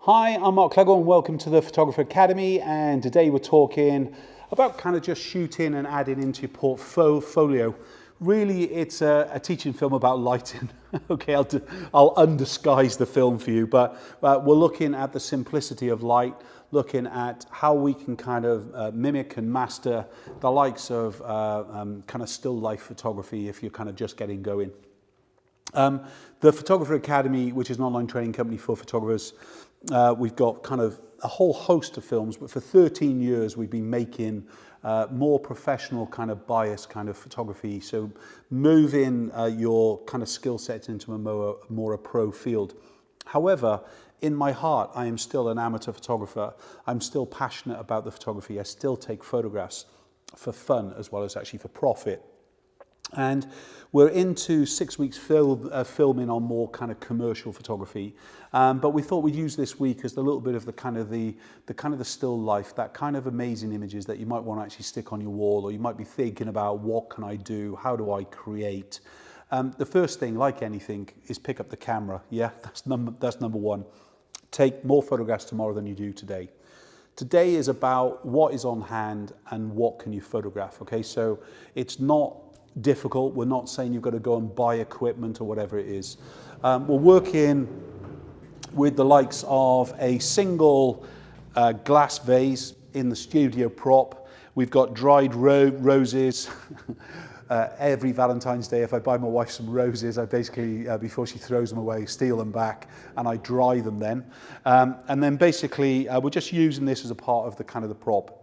Hi, I'm Mark Clegg and welcome to the Photographer Academy, and today we're talking about kind of just shooting and adding into your portfolio. Really, it's a teaching film about lighting. Okay, I'll undisguise the film for you, but we're looking at the simplicity of light, looking at how we can kind of mimic and master the likes of kind of still life photography if you're kind of just getting going. The Photographer Academy, which is an online training company for photographers, we've got kind of a whole host of films, but for 13 years we've been making more professional kind of bias kind of photography. So moving your kind of skill sets into a more a pro field. However, in my heart, I am still an amateur photographer. I'm still passionate about the photography. I still take photographs for fun as well as actually for profit. And we're into 6 weeks filming on more kind of commercial photography, but we thought we'd use this week as a little bit of the kind of the still life, that kind of amazing images that you might want to actually stick on your wall, or you might be thinking about what can I do, how do I create. The first thing, like anything, is pick up the camera. Yeah, that's number one. Take more photographs tomorrow than you do today. Today is about what is on hand and what can you photograph. Okay, so it's not difficult. We're not saying you've got to go and buy equipment or whatever it is. We're working with the likes of a single glass vase in the studio prop. We've got dried roses. Every Valentine's Day, if I buy my wife some roses, I basically, before she throws them away, steal them back and I dry them then. And then basically, we're just using this as a part of the kind of the prop.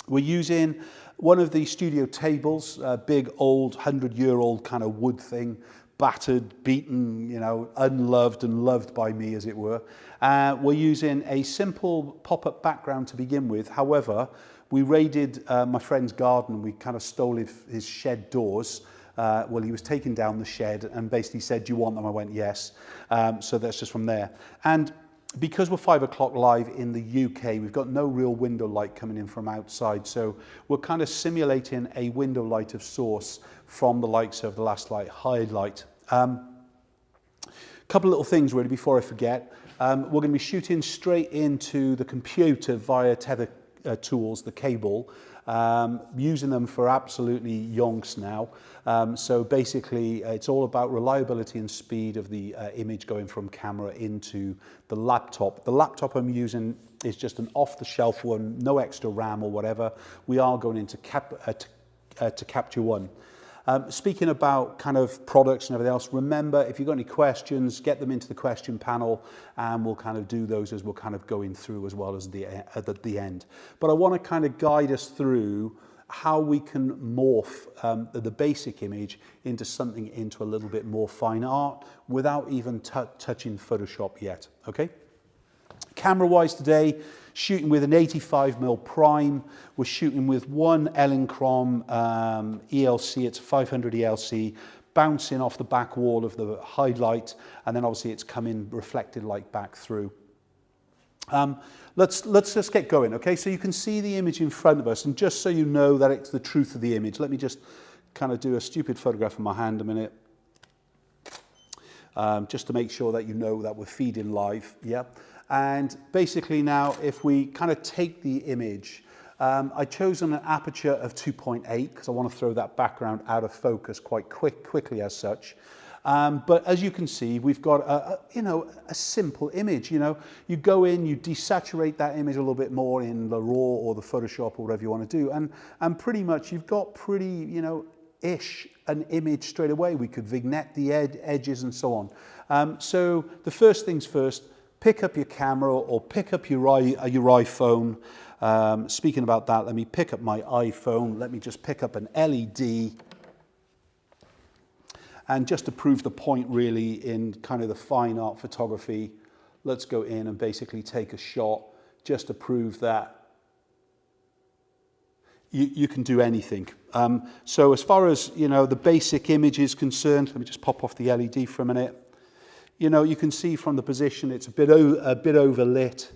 We're using one of the studio tables, a big old 100-year-old kind of wood thing, battered, beaten, you know, unloved and loved by me, as it were. We're using a simple pop-up background to begin with. However, we raided my friend's garden. We kind of stole his shed doors. Well, he was taking down the shed and basically said, "Do you want them?" I went, "Yes." So that's just from there. And because we're 5 o'clock live in the UK, we've got no real window light coming in from outside. So we're kind of simulating a window light of source from the likes of the Last Light highlight. Couple little things really before I forget. We're going to be shooting straight into the computer via tether tools, the cable, using them for absolutely yonks now. So basically it's all about reliability and speed of the image going from camera into the laptop. The laptop I'm using is just an off-the-shelf one, no extra RAM or whatever. We are going into Capture One. Speaking about kind of products and everything else, remember, if you've got any questions, get them into the question panel and we'll kind of do those as we're kind of going through as well as at the end. But I want to kind of guide us through how we can morph the basic image into something into a little bit more fine art without even touching Photoshop yet, okay? Camera-wise today, shooting with an 85mm prime. We're shooting with one Elinchrom ELC, it's a 500 ELC, bouncing off the back wall of the highlight, and then obviously it's coming reflected light back through. Let's just get going, okay? So you can see the image in front of us, and just so you know that it's the truth of the image, let me just kind of do a stupid photograph of my hand a minute. Just to make sure that you know that we're feeding live, yeah? And basically now, if we kind of take the image, I've chosen an aperture of 2.8 because I want to throw that background out of focus quite quickly as such. But as you can see, we've got a simple image. You know, you go in, you desaturate that image a little bit more in the RAW or the Photoshop or whatever you want to do, and pretty much you've got pretty, you know, ish an image straight away. We could vignette the edges and so on. So the first things first. Pick up your camera or pick up your iPhone. Speaking about that, let me pick up my iPhone. Let me just pick up an LED. And just to prove the point really in kind of the fine art photography, let's go in and basically take a shot just to prove that you can do anything. So as far as, you know, the basic image is concerned, let me just pop off the LED for a minute. You know, you can see from the position it's a bit overlit,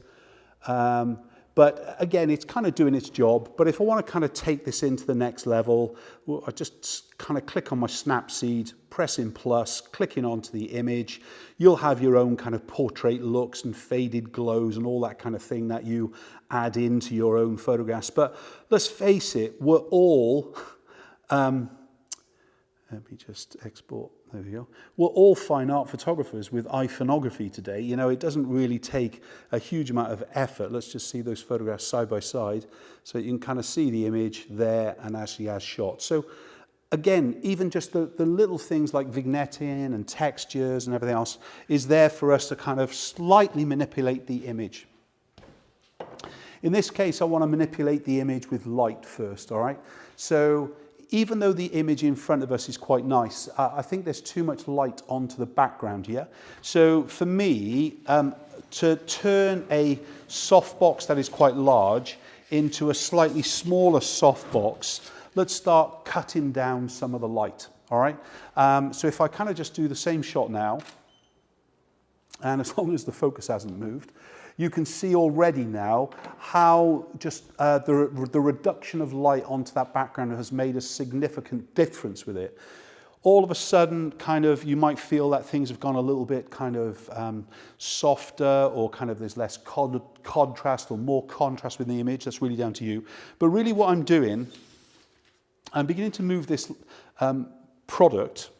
but But again, it's kind of doing its job. But if I want to kind of take this into the next level, well, I just kind of click on my Snapseed, press in plus, clicking onto the image. You'll have your own kind of portrait looks and faded glows and all that kind of thing that you add into your own photographs. But let's face it, we're all, let me just export. There we go. We're all fine art photographers with iPhoneography today. You know, it doesn't really take a huge amount of effort. Let's just see those photographs side by side. So you can kind of see the image there and actually as shot. So again, even just the little things like vignetting and textures and everything else is there for us to kind of slightly manipulate the image. In this case, I want to manipulate the image with light first, all right? So even though the image in front of us is quite nice, I think there's too much light onto the background here. So for me, to turn a softbox that is quite large into a slightly smaller softbox, let's start cutting down some of the light, all right? So if I kind of just do the same shot now, and as long as the focus hasn't moved, you can see already now how just the reduction of light onto that background has made a significant difference with it. All of a sudden, kind of, you might feel that things have gone a little bit kind of softer, or kind of there's less contrast or more contrast with the image. That's really down to you. But really what I'm doing, I'm beginning to move this product,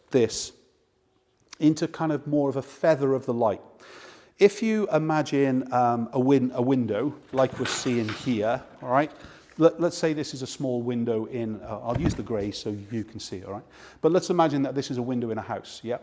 into kind of more of a feather of the light. If you imagine a window, like we're seeing here, all right? Let's say this is a small window in, I'll use the grey so you can see, all right? But let's imagine that this is a window in a house, yeah?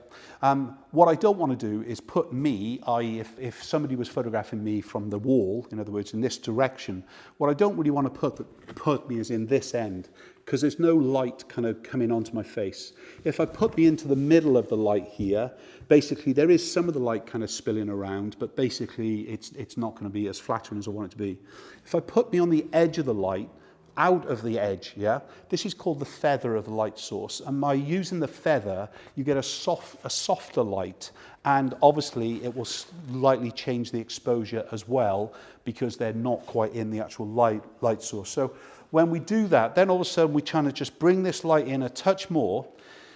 What I don't want to do is put me, i.e. if somebody was photographing me from the wall, in other words, in this direction, what I don't really want to put me is in this end, because there's no light kind of coming onto my face. If I put me into the middle of the light here, basically there is some of the light kind of spilling around, but basically it's not going to be as flattering as I want it to be. If I put me on the edge of the light, out of the edge, yeah, this is called the feather of the light source. And by using the feather, you get a softer light, and obviously it will slightly change the exposure as well, because they're not quite in the actual light source. So when we do that, then all of a sudden we're trying to just bring this light in a touch more.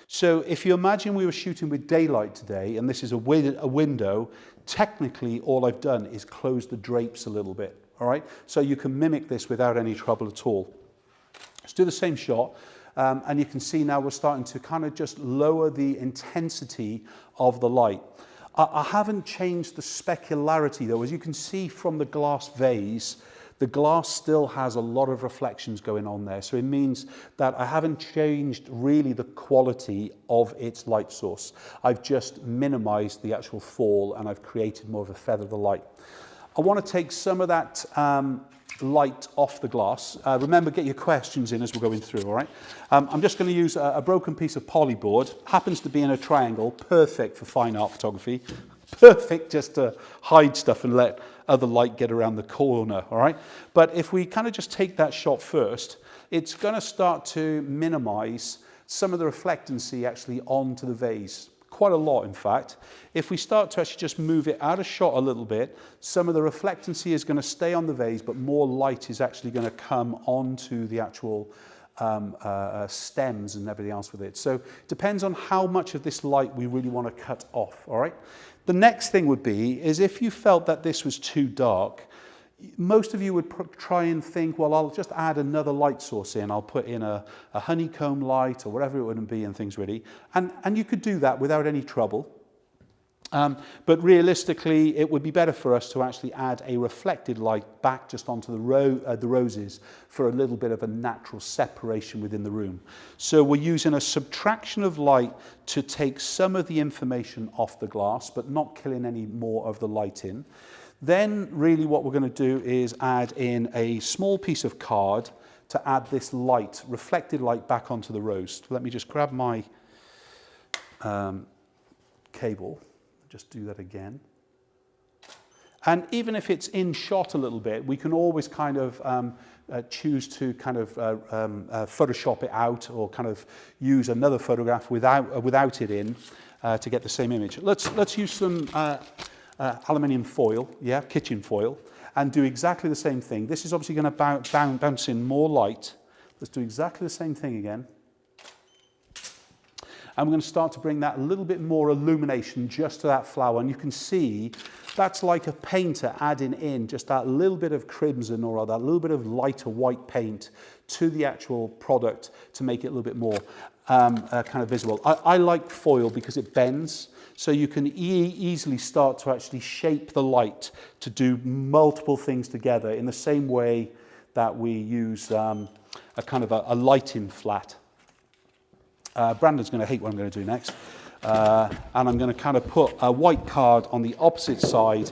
So if you imagine we were shooting with daylight today, and this is a window, technically all I've done is close the drapes a little bit, all right? So you can mimic this without any trouble at all. Let's do the same shot, and you can see now we're starting to kind of just lower the intensity of the light. I haven't changed the specularity though. As you can see from the glass vase, the glass still has a lot of reflections going on there. So it means that I haven't changed really the quality of its light source. I've just minimized the actual fall, and I've created more of a feather of the light. I want to take some of that light off the glass. Remember, get your questions in as we're going through, all right? I'm just going to use a broken piece of polyboard. Happens to be in a triangle, perfect for fine art photography. Perfect just to hide stuff and let other light get around the corner, all right? But if we kind of just take that shot first, it's going to start to minimize some of the reflectancy actually onto the vase. Quite a lot, in fact. If we start to actually just move it out of shot a little bit, some of the reflectancy is going to stay on the vase, but more light is actually going to come onto the actual stems and everything else with it. So it depends on how much of this light we really want to cut off, all right? The next thing would be, is if you felt that this was too dark, most of you would try and think, well, I'll just add another light source in. I'll put in a honeycomb light or whatever it would be and things really. And you could do that without any trouble. But realistically, it would be better for us to actually add a reflected light back just onto the roses for a little bit of a natural separation within the room. So we're using a subtraction of light to take some of the information off the glass, but not killing any more of the light in. Then really what we're going to do is add in a small piece of card to add this light, reflected light, back onto the rose. Let me just grab my cable. Just do that again. And even if it's in shot a little bit, we can always kind of choose to kind of Photoshop it out, or kind of use another photograph without it in to get the same image. Let's use some aluminium foil, yeah, kitchen foil. and do exactly the same thing. This is obviously going to bounce in more light. Let's do exactly the same thing again. And we're going to start to bring that a little bit more illumination just to that flower. And you can see that's like a painter adding in just that little bit of crimson or that little bit of lighter white paint to the actual product to make it a little bit more kind of visible. I like foil because it bends, so you can easily start to actually shape the light to do multiple things together in the same way that we use a kind of a lighting flat. Brandon's going to hate what I'm going to do next. And I'm going to kind of put a white card on the opposite side.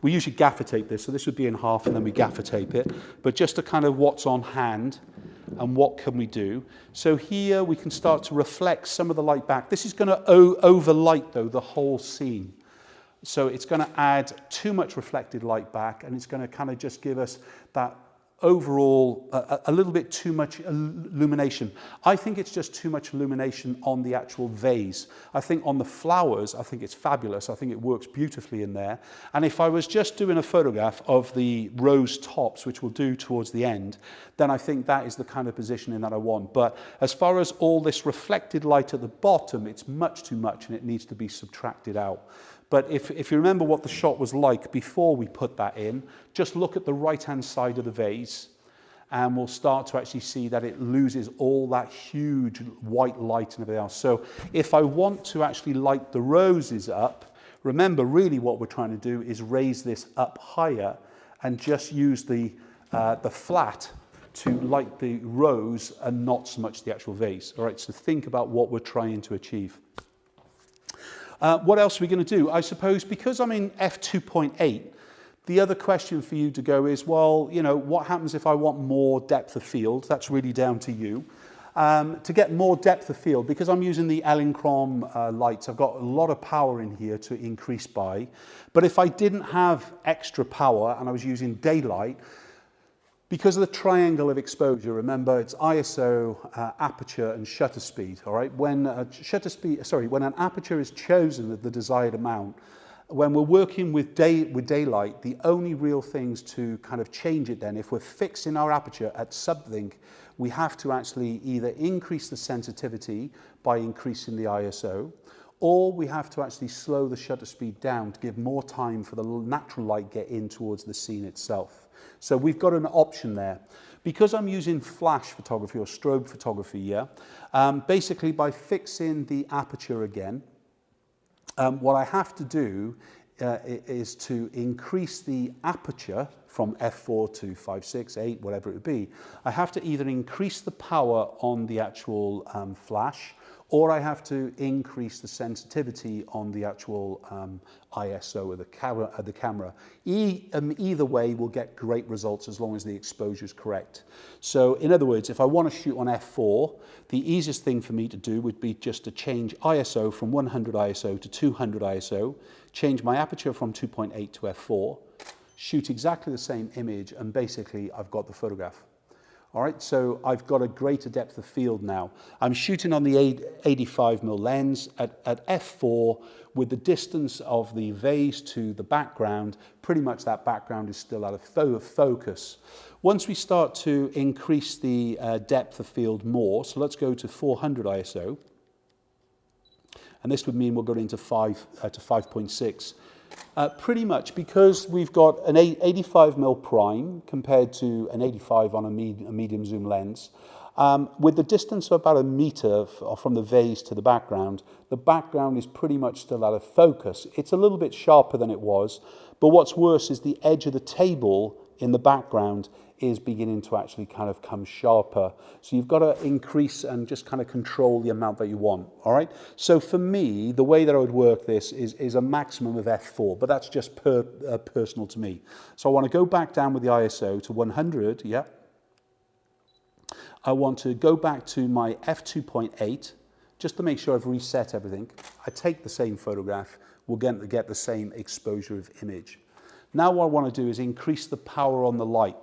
We usually gaffer tape this, so this would be in half and then we gaffer tape it. But just to kind of what's on hand and what can we do. So here we can start to reflect some of the light back. This is going to overlight, though, the whole scene. So it's going to add too much reflected light back, and it's going to kind of just give us that overall a little bit too much illumination. I think it's just too much illumination on the actual vase. I think on the flowers, I think it's fabulous. I think it works beautifully in there. And if I was just doing a photograph of the rose tops, which we'll do towards the end, then I think that is the kind of positioning that I want. But as far as all this reflected light at the bottom, it's much too much and it needs to be subtracted out. But if you remember what the shot was like before we put that in, just look at the right-hand side of the vase and we'll start to actually see that it loses all that huge white light and everything else. So if I want to actually light the roses up, remember really what we're trying to do is raise this up higher and just use the flat to light the rose and not so much the actual vase. All right, so think about what we're trying to achieve. What else are we going to do? I suppose because I'm in f2.8, the other question for you to go is, well, you know, what happens if I want more depth of field? That's really down to you. To get more depth of field, because I'm using the Elinchrom lights, I've got a lot of power in here to increase by. But if I didn't have extra power and I was using daylight, because of the triangle of exposure, remember it's ISO, aperture and shutter speed, all right? When an aperture is chosen at the desired amount, when we're working with daylight, the only real things to kind of change it then, if we're fixing our aperture at something, we have to actually either increase the sensitivity by increasing the ISO, or we have to actually slow the shutter speed down to give more time for the natural light get in towards the scene itself. So we've got an option there. Because I'm using flash photography or strobe photography here, basically by fixing the aperture again, what I have to do is to increase the aperture from f4 to 5, 6, 8, whatever it would be. I have to either increase the power on the actual flash, or I have to increase the sensitivity on the actual ISO of the camera. Either way, we'll get great results as long as the exposure is correct. So in other words, if I want to shoot on f4, the easiest thing for me to do would be just to change ISO from 100 ISO to 200 ISO, change my aperture from 2.8 to f4, shoot exactly the same image, and basically I've got the photograph. All right, so I've got a greater depth of field now. I'm shooting on the 85mm lens at f4 with the distance of the vase to the background. Pretty much that background is still out of focus. Once we start to increase the depth of field more, so let's go to 400 ISO. And this would mean we'll go into 5.6. Pretty much because we've got an 85mm prime compared to an 85 on a medium zoom lens, with the distance of about 1 meter from the vase to the background is pretty much still out of focus. It's a little bit sharper than it was, but what's worse is the edge of the table in the background is beginning to actually kind of come sharper. So you've got to increase and just kind of control the amount that you want, all right? So for me, the way that I would work this is a maximum of f4, but that's just personal to me. So I want to go back down with the ISO to 100, yeah. I want to go back to my f2.8, just to make sure I've reset everything. I take the same photograph, we'll get the same exposure of image. Now what I want to do is increase the power on the light.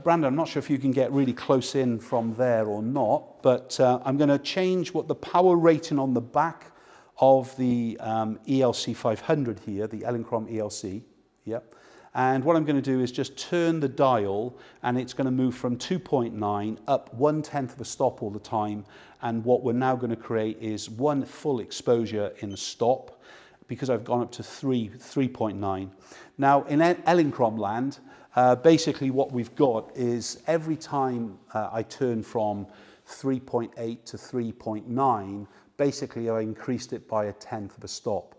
Brandon, I'm not sure if you can get really close in from there or not, but I'm going to change what the power rating on the back of the ELC 500 here, the Elinchrom ELC. Yep. And what I'm going to do is just turn the dial, and it's going to move from 2.9 up 1/10 of a stop all the time. And what we're now going to create is one full exposure in the stop, because I've gone up to 3.9. Now in Ellencrom land, basically what we've got is every time I turn from 3.8 to 3.9, basically I increased it by 1/10 of a stop.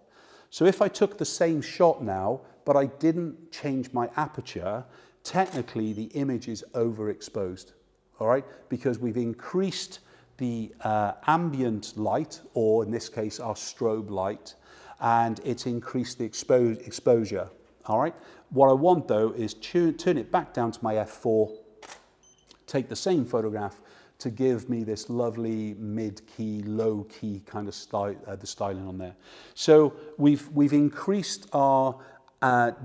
So if I took the same shot now, but I didn't change my aperture, technically the image is overexposed, all right? Because we've increased the ambient light, or in this case our strobe light, and it's increased the exposure, all right? What I want though is turn it back down to my f4, take the same photograph to give me this lovely mid-key, low-key kind of style, the styling on there. So we've increased our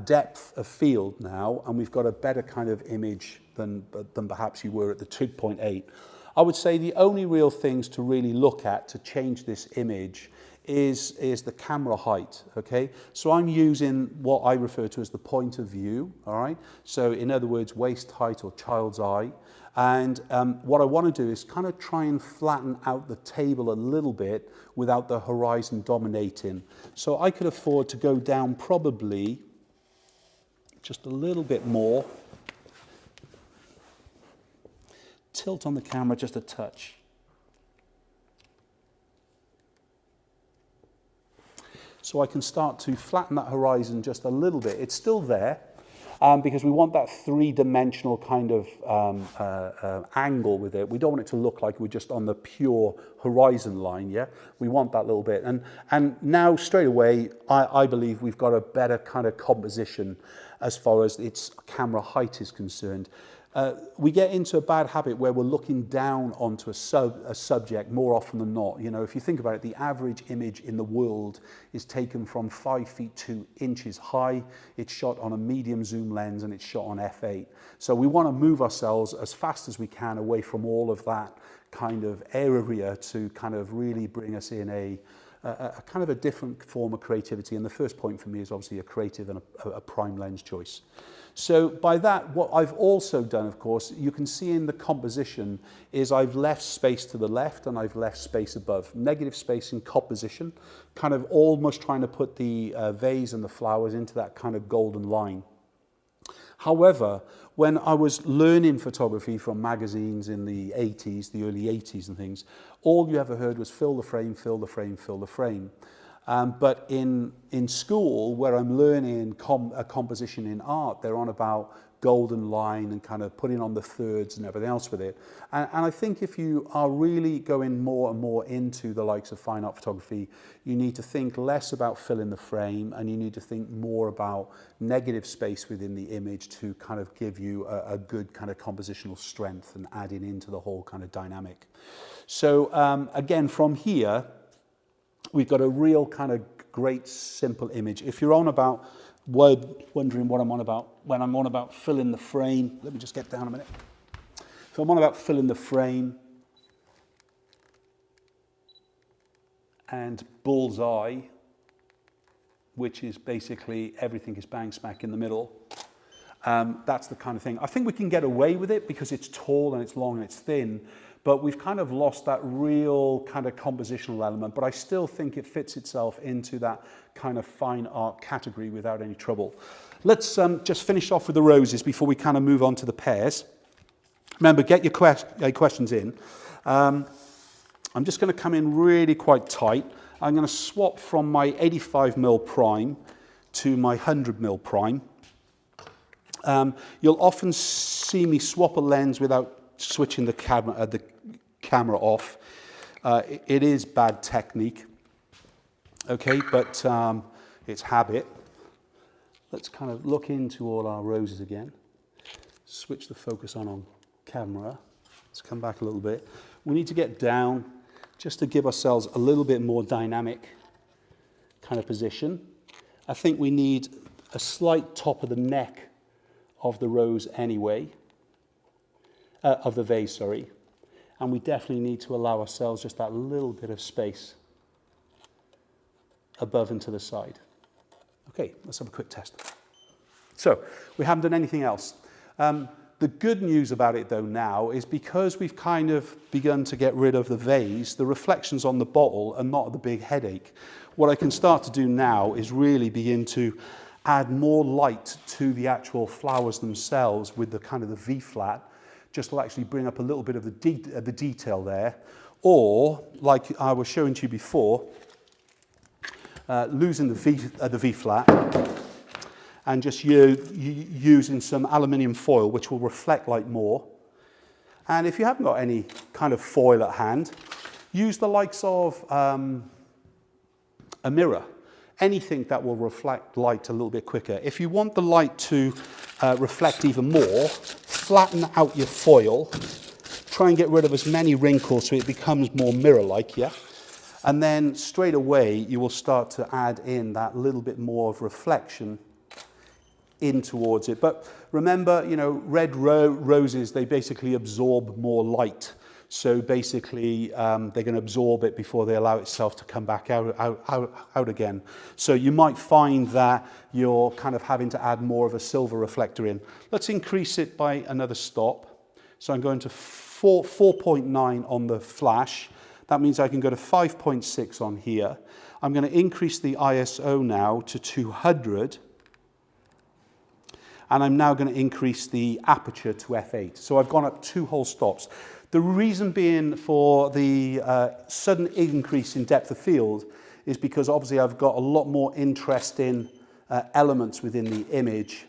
depth of field now, and we've got a better kind of image than perhaps you were at the 2.8. I would say the only real things to really look at to change this image is the camera height, okay? So I'm using what I refer to as the point of view, all right? So in other words, waist height or child's eye. And what I want to do is kind of try and flatten out the table a little bit without the horizon dominating. So I could afford to go down probably just a little bit more. Tilt on the camera just a touch. So I can start to flatten that horizon just a little bit. It's still there, because we want that three-dimensional kind of angle with it. We don't want it to look like we're just on the pure horizon line, yeah? We want that little bit. And now, straight away, I believe we've got a better kind of composition as far as its camera height is concerned. We get into a bad habit where we're looking down onto a subject more often than not. You know, if you think about it, the average image in the world is taken from 5 feet 2 inches high. It's shot on a medium zoom lens, and it's shot on f8. So we want to move ourselves as fast as we can away from all of that kind of area to kind of really bring us in a kind of a different form of creativity. And the first point for me is obviously a creative and a prime lens choice. So by that, what I've also done, of course, you can see in the composition is I've left space to the left and I've left space above. Negative space in composition, kind of almost trying to put the vase and the flowers into that kind of golden line. However, when I was learning photography from magazines in the 80s, the early 80s and things, all you ever heard was fill the frame, fill the frame, fill the frame. But in school, where I'm learning composition in art, they're on about golden line and kind of putting on the thirds and everything else with it. And I think if you are really going more and more into the likes of fine art photography, you need to think less about filling the frame, and you need to think more about negative space within the image to kind of give you a good kind of compositional strength and adding into the whole kind of dynamic. So again, from here, we've got a real kind of great simple image. If you're on about wondering what I'm on about when I'm on about filling the frame, let me just get down a minute. So I'm on about filling the frame and bullseye, which is basically everything is bang smack in the middle. That's the kind of thing. I think we can get away with it because it's tall and it's long and it's thin, but we've kind of lost that real kind of compositional element, but I still think it fits itself into that kind of fine art category without any trouble. Let's just finish off with the roses before we kind of move on to the pears. Remember, get your questions in. I'm just going to come in really quite tight. I'm going to swap from my 85mm prime to my 100mm prime. You'll often see me swap a lens without switching the camera off. It is bad technique, okay, but it's habit. Let's kind of look into all our roses again. Switch the focus on camera. Let's come back a little bit. We need to get down just to give ourselves a little bit more dynamic kind of position. I think we need a slight top of the neck of the rose anyway, of the vase, sorry. And we definitely need to allow ourselves just that little bit of space above and to the side. Okay, let's have a quick test. So we haven't done anything else. The good news about it though now is because we've kind of begun to get rid of the vase, the reflections on the bottle are not the big headache. What I can start to do now is really begin to add more light to the actual flowers themselves with the kind of the V-flat, just to actually bring up a little bit of the detail there. Or, like I was showing to you before, losing the V-flat, and just using some aluminium foil, which will reflect light more. And if you haven't got any kind of foil at hand, use the likes of a mirror. Anything that will reflect light a little bit quicker. If you want the light to reflect even more, flatten out your foil, try and get rid of as many wrinkles so it becomes more mirror-like, yeah? And then straight away, you will start to add in that little bit more of reflection in towards it. But remember, you know, red roses, they basically absorb more light. So basically, they're going to absorb it before they allow itself to come back out again. So you might find that you're kind of having to add more of a silver reflector in. Let's increase it by another stop. So I'm going to 4.9 on the flash. That means I can go to 5.6 on here. I'm going to increase the ISO now to 200. And I'm now going to increase the aperture to f8. So I've gone up 2 whole stops. The reason being for the sudden increase in depth of field is because obviously I've got a lot more interesting elements within the image.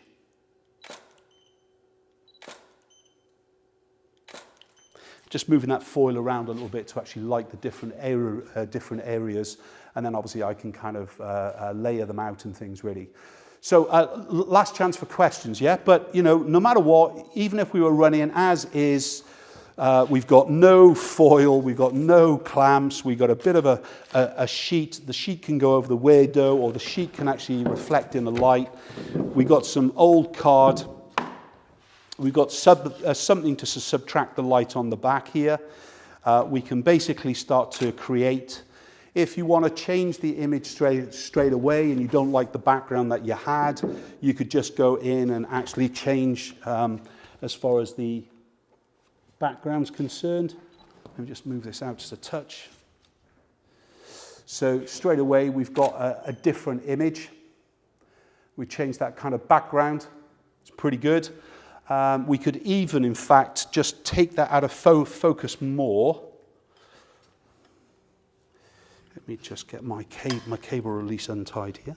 Just moving that foil around a little bit to actually light the different areas. And then obviously I can kind of layer them out and things really. So last chance for questions, yeah? But, you know, no matter what, even if we were running as is, we've got no foil, we've got no clamps, we've got a bit of a sheet. The sheet can go over the window, or the sheet can actually reflect in the light. We've got some old card. We've got something to subtract the light on the back here. We can basically start to create. If you want to change the image straight away and you don't like the background that you had, you could just go in and actually change as far as the background's concerned. Let me just move this out just a touch. So straight away we've got a different image. We changed that kind of background. It's pretty good. We could even, in fact, just take that out of focus more. Let me just get my cable release untied here.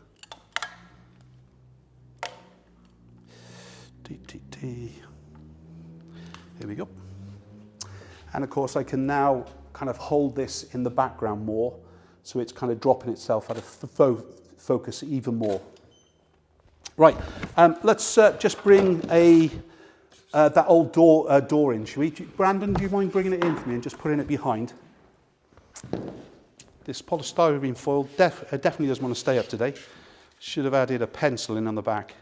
Here we go. And of course I can now kind of hold this in the background more, so it's kind of dropping itself out of focus even more. Right, let's just bring that old door in, shall we? Brandon, do you mind bringing it in for me and just putting it behind? This polystyrene foil definitely doesn't want to stay up today. Should have added a pencil in on the back.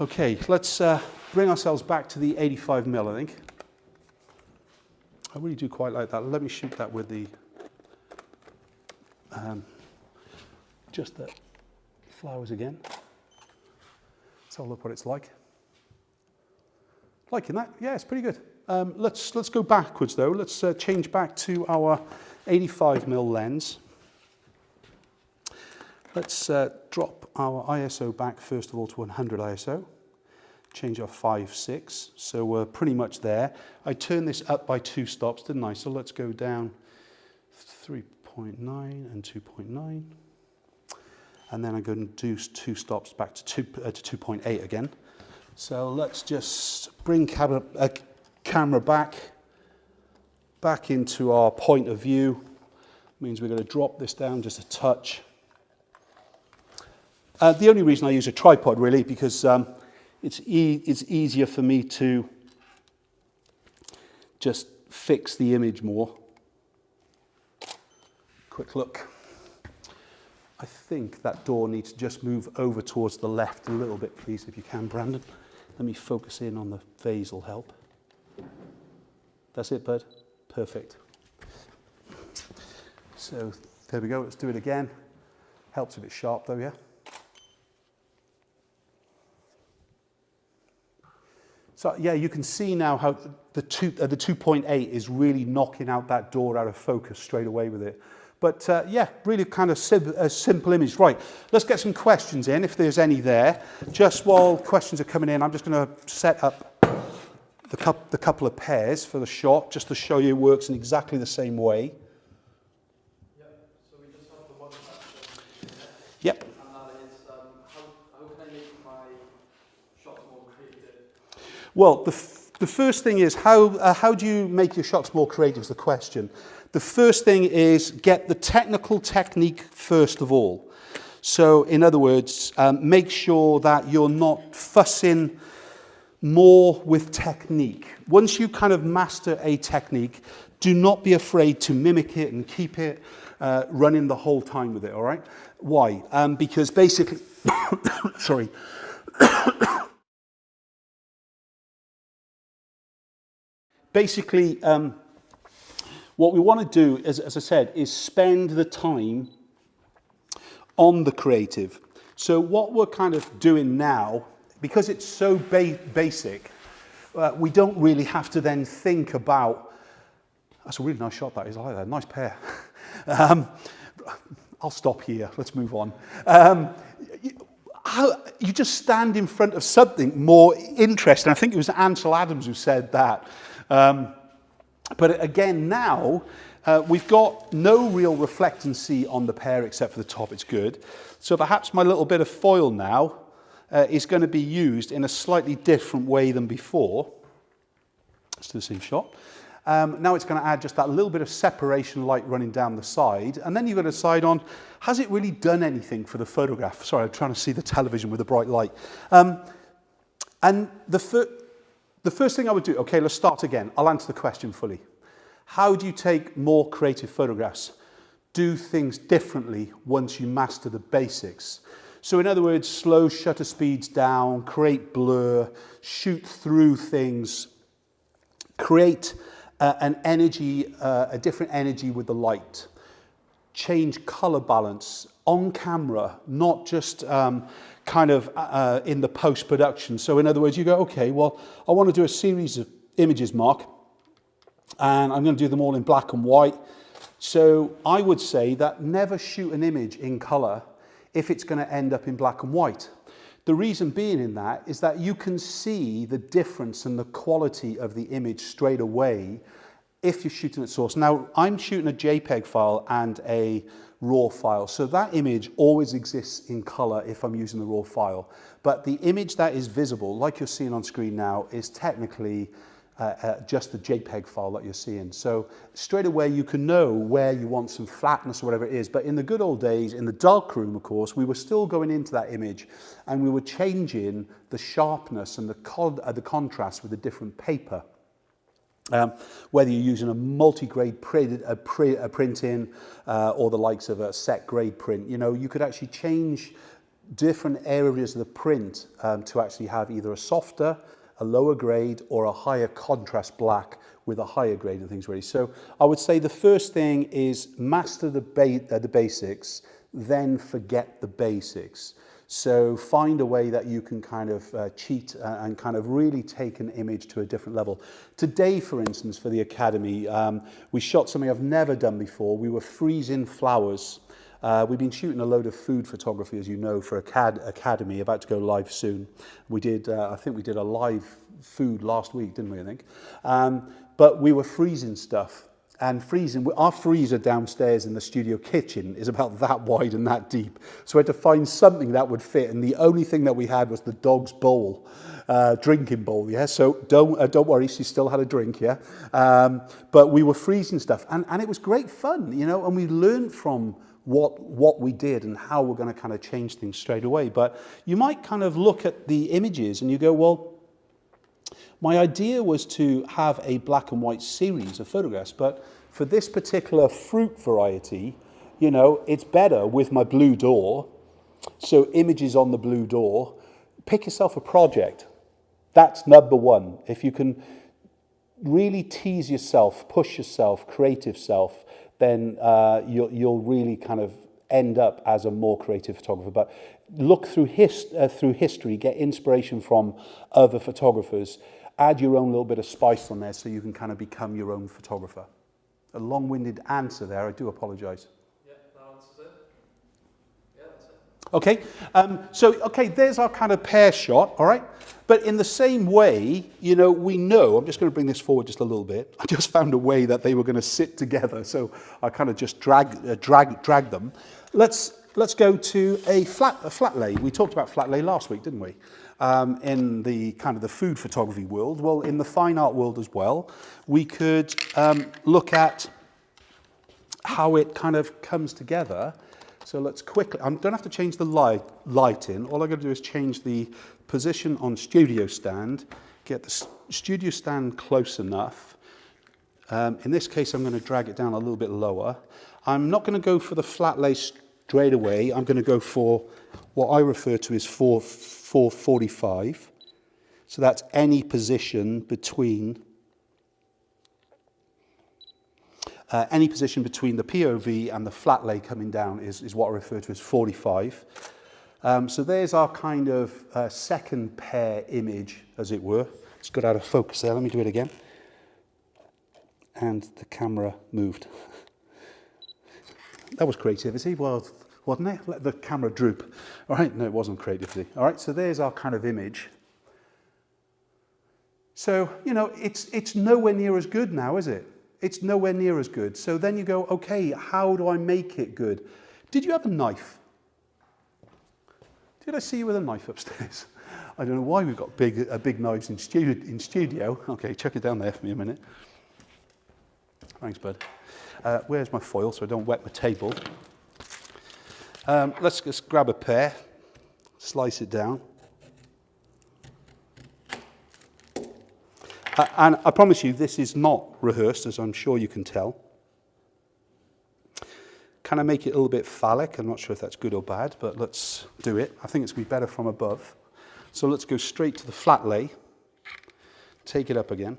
Okay, let's bring ourselves back to the 85mm, I think. I really do quite like that. Let me shoot that with the just the flowers again. Let's have a look what it's like. Liking that? Yeah, it's pretty good. Let's go backwards though. Let's change back to our 85mm lens. Let's drop our ISO back first of all to 100 ISO. Change our 5.6, so we're pretty much there. I turned this up by 2 stops, didn't I? So let's go down 3.9 and 2.9. And then I'm going to do 2 stops back to 2.8 again. So let's just bring camera back into our point of view. Means we're going to drop this down just a touch. The only reason I use a tripod really because it's easier for me to just fix the image more. Quick look. I think that door needs to just move over towards the left a little bit, please, if you can, Brandon. Let me focus in on the vase will help. That's it, bud? Perfect. So there we go, let's do it again. Helps if it's sharp though, yeah? So yeah, you can see now how the 2.8 is really knocking out that door out of focus straight away with it. But yeah, really kind of a simple image. Right, let's get some questions in, if there's any there. Just while questions are coming in, I'm just going to set up the couple of pairs for the shot, just to show you it works in exactly the same way. Yep, so we just have the one question. Yep. And that is, how can I make my shots more creative? Well, the first thing is, how do you make your shots more creative is the question. The first thing is get the technical technique first of all. So in other words, make sure that you're not fussing more with technique. Once you kind of master a technique, do not be afraid to mimic it and keep it running the whole time with it, all right? Why? Because basically, sorry. Basically, what we want to do, as I said, is spend the time on the creative. So what we're kind of doing now, because it's so basic, we don't really have to then think about, that's a really nice shot that is, I like that, nice pair. I'll stop here, let's move on. You just stand in front of something more interesting. I think it was Ansel Adams who said that. But again, now, we've got no real reflectancy on the pear except for the top, it's good. So perhaps my little bit of foil now is going to be used in a slightly different way than before. Let's do the same shot. Now it's going to add just that little bit of separation light running down the side. And then you've got to decide on, has it really done anything for the photograph? Sorry, I'm trying to see the television with a bright light. And the first thing I would do, okay, let's start again. I'll answer the question fully. How do you take more creative photographs? Do things differently once you master the basics. So in other words, slow shutter speeds down, create blur, shoot through things, create an energy, a different energy with the light, change color balance on camera, not just kind of in the post-production. So in other words, you go, okay, well, I want to do a series of images, Mark, and I'm going to do them all in black and white. So I would say that never shoot an image in color if it's going to end up in black and white. The reason being in that is that you can see the difference in the quality of the image straight away if you're shooting at source. Now, I'm shooting a JPEG file and a RAW file, so that image always exists in color if I'm using the RAW file. But the image that is visible, like you're seeing on screen now, is technically just the JPEG file that you're seeing. So straight away you can know where you want some flatness or whatever it is. But in the good old days, in the darkroom, of course, we were still going into that image and we were changing the sharpness and the contrast with a different paper. Whether you're using a multi-grade printing or the likes of a set grade print, you know, you could actually change different areas of the print to actually have either a softer, a lower grade, or a higher contrast black with a higher grade and things really. So I would say the first thing is master the basics, then forget the basics. So find a way that you can kind of cheat and kind of really take an image to a different level. Today, for instance, for the Academy, we shot something I've never done before. We were freezing flowers. We've been shooting a load of food photography, as you know, for Academy, about to go live soon. We did, I think we did a live food last week, didn't we, I think? But we were freezing stuff. And freezing, our freezer downstairs in the studio kitchen is about that wide and that deep. So we had to find something that would fit. And the only thing that we had was the dog's bowl, drinking bowl, yeah? So don't worry, she still had a drink, yeah? But we were freezing stuff. And it was great fun, you know, and we learned from what we did and how we're going to kind of change things straight away. But you might kind of look at the images and you go, well, my idea was to have a black and white series of photographs, but for this particular fruit variety, you know, it's better with my blue door. So images on the blue door, pick yourself a project. That's number one. If you can really tease yourself, push yourself, creative self, then you'll really kind of end up as a more creative photographer. But look through history, get inspiration from other photographers, add your own little bit of spice on there so you can kind of become your own photographer. A long-winded answer there, I do apologise. Yeah, that answers it. Yeah, that's it. Okay, okay, there's our kind of pear shot, all right? But in the same way, you know, we know, I'm just going to bring this forward just a little bit. I just found a way that they were going to sit together, so I kind of just drag them. Let's go to a flat lay. We talked about flat lay last week, didn't we? In the kind of the food photography world. Well, in the fine art world as well, we could look at how it kind of comes together. So let's quickly, I don't have to change the lighting. All I've got to do is change the position on studio stand, get the studio stand close enough. In this case, I'm going to drag it down a little bit lower. I'm not going to go for the flat lay straight away. I'm going to go for what I refer to as 445. So that's any position between the POV and the flat lay coming down is what I refer to as 45. So there's our kind of second pair image, as it were. It's got out of focus there. Let me do it again. And the camera moved. That was creativity, well, wasn't it? Let the camera droop. All right, no, it wasn't creativity. All right, so there's our kind of image. So, you know, it's nowhere near as good now, is it? It's nowhere near as good. So then you go, okay, how do I make it good? Did you have a knife? Did I see you with a knife upstairs? I don't know why we've got big knives in studio. Okay, chuck it down there for me a minute. Thanks, bud. Where's my foil so I don't wet my table? Let's just grab a pear, slice it down. And I promise you, this is not rehearsed, as I'm sure you can tell. Can I make it a little bit phallic? I'm not sure if that's good or bad, but let's do it. I think it's going to be better from above. So let's go straight to the flat lay. Take it up again.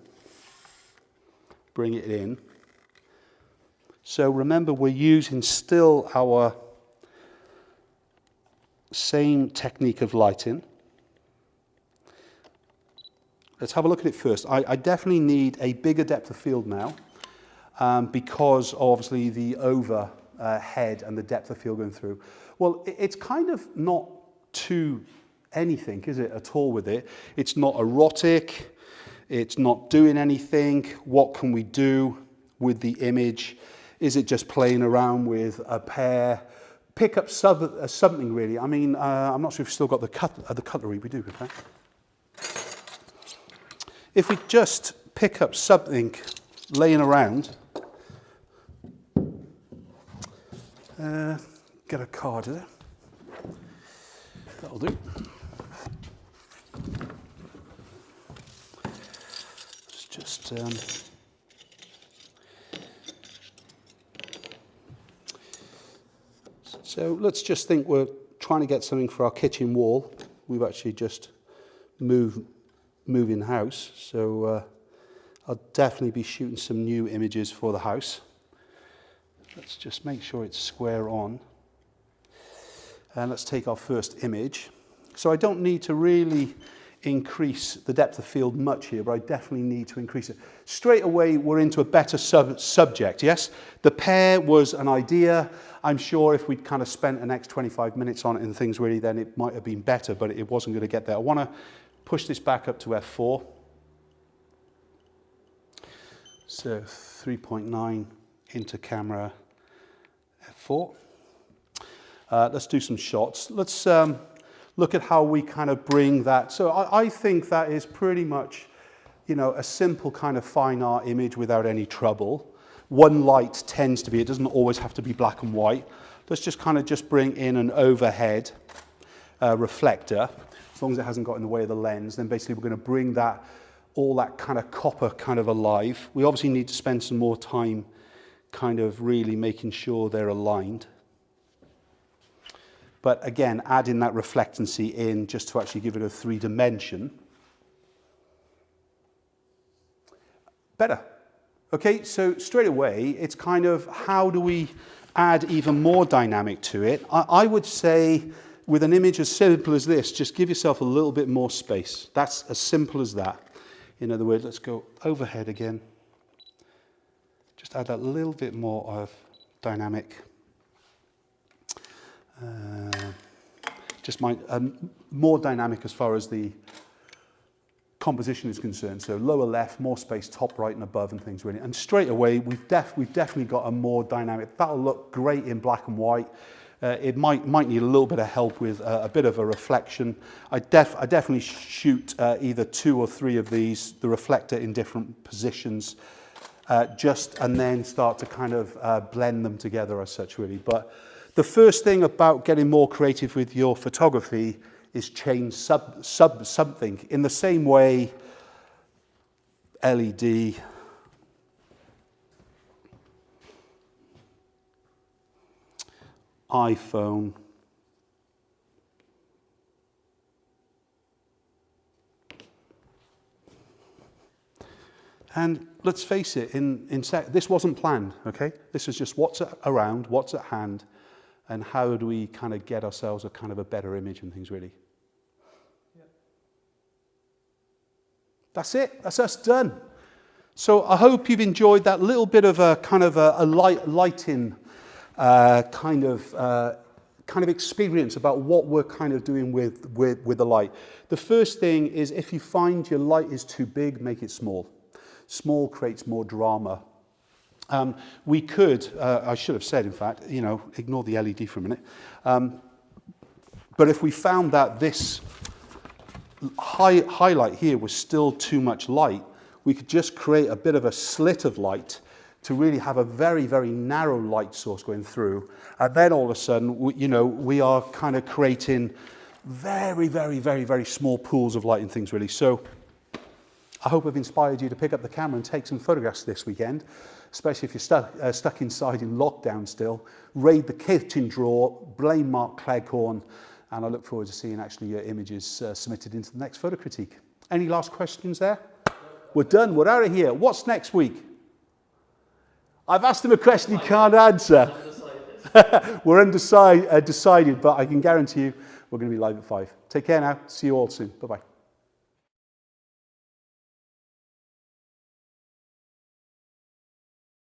Bring it in. So remember, we're using still our same technique of lighting. Let's have a look at it first. I definitely need a bigger depth of field now because obviously the overhead and the depth of field going through. Well, it's kind of not too anything, is it, at all with it? It's not erotic. It's not doing anything. What can we do with the image? Is it just playing around with a pear? Pick up something really. I mean, I'm not sure if we've still got the cutlery. We do, okay? If we just pick up something laying around, get a card there. That'll do. Let's just so let's just think we're trying to get something for our kitchen wall. We've actually just moving house, so I'll definitely be shooting some new images for the house. Let's just make sure it's square on. And let's take our first image. So I don't need to really increase the depth of field much here, but I definitely need to increase it. Straight away, we're into a better subject, yes? The pear was an idea. I'm sure if we'd kind of spent the next 25 minutes on it and things really, then it might have been better, but it wasn't going to get there. I want to push this back up to F4. So 3.9 into camera F4. Let's do some shots. Let's look at how we kind of bring that. So I think that is pretty much, you know, a simple kind of fine art image without any trouble. One light tends to be, it doesn't always have to be black and white. Let's just kind of just bring in an overhead reflector. As long as it hasn't got in the way of the lens, then basically we're going to bring that, all that kind of copper kind of alive. We obviously need to spend some more time kind of really making sure they're aligned. But again, adding that reflectancy in just to actually give it a 3-dimension. Better. Okay, so straight away, it's kind of how do we add even more dynamic to it? I would say with an image as simple as this, just give yourself a little bit more space. That's as simple as that. In other words, let's go overhead again. Just add that little bit more of dynamic. Just more dynamic as far as the composition is concerned. So lower left, more space, top right and above and things really. And straight away, we've definitely got a more dynamic. That'll look great in black and white. It might need a little bit of help with a bit of a reflection. I definitely shoot either 2 or 3 of these, the reflector in different positions, and then start to kind of blend them together as such really. But the first thing about getting more creative with your photography is change something. In the same way, LED, iPhone, and let's face it, this wasn't planned, okay? This is just what's around, what's at hand, and how do we kind of get ourselves a kind of a better image and things really. Yeah. That's it, that's us done. So I hope you've enjoyed that little bit of a kind of a lighting kind of experience about what we're kind of doing with the light. The first thing is, if you find your light is too big, make it small. Small creates more drama. We could, I should have said, in fact, ignore the LED for a minute. But if we found that this highlight here was still too much light, we could just create a bit of a slit of light to really have a very, very narrow light source going through. And then all of a sudden, we are kind of creating very, very, very, very small pools of light and things really. So I hope I've inspired you to pick up the camera and take some photographs this weekend, especially if you're stuck inside in lockdown still. Raid the kitchen drawer, blame Mark Cleghorn, and I look forward to seeing actually your images submitted into the next photo critique. Any last questions there? We're done, we're out of here. What's next week? I've asked him a question he can't answer. We're undecided, but I can guarantee you we're going to be live at 5. Take care now. See you all soon. Bye-bye.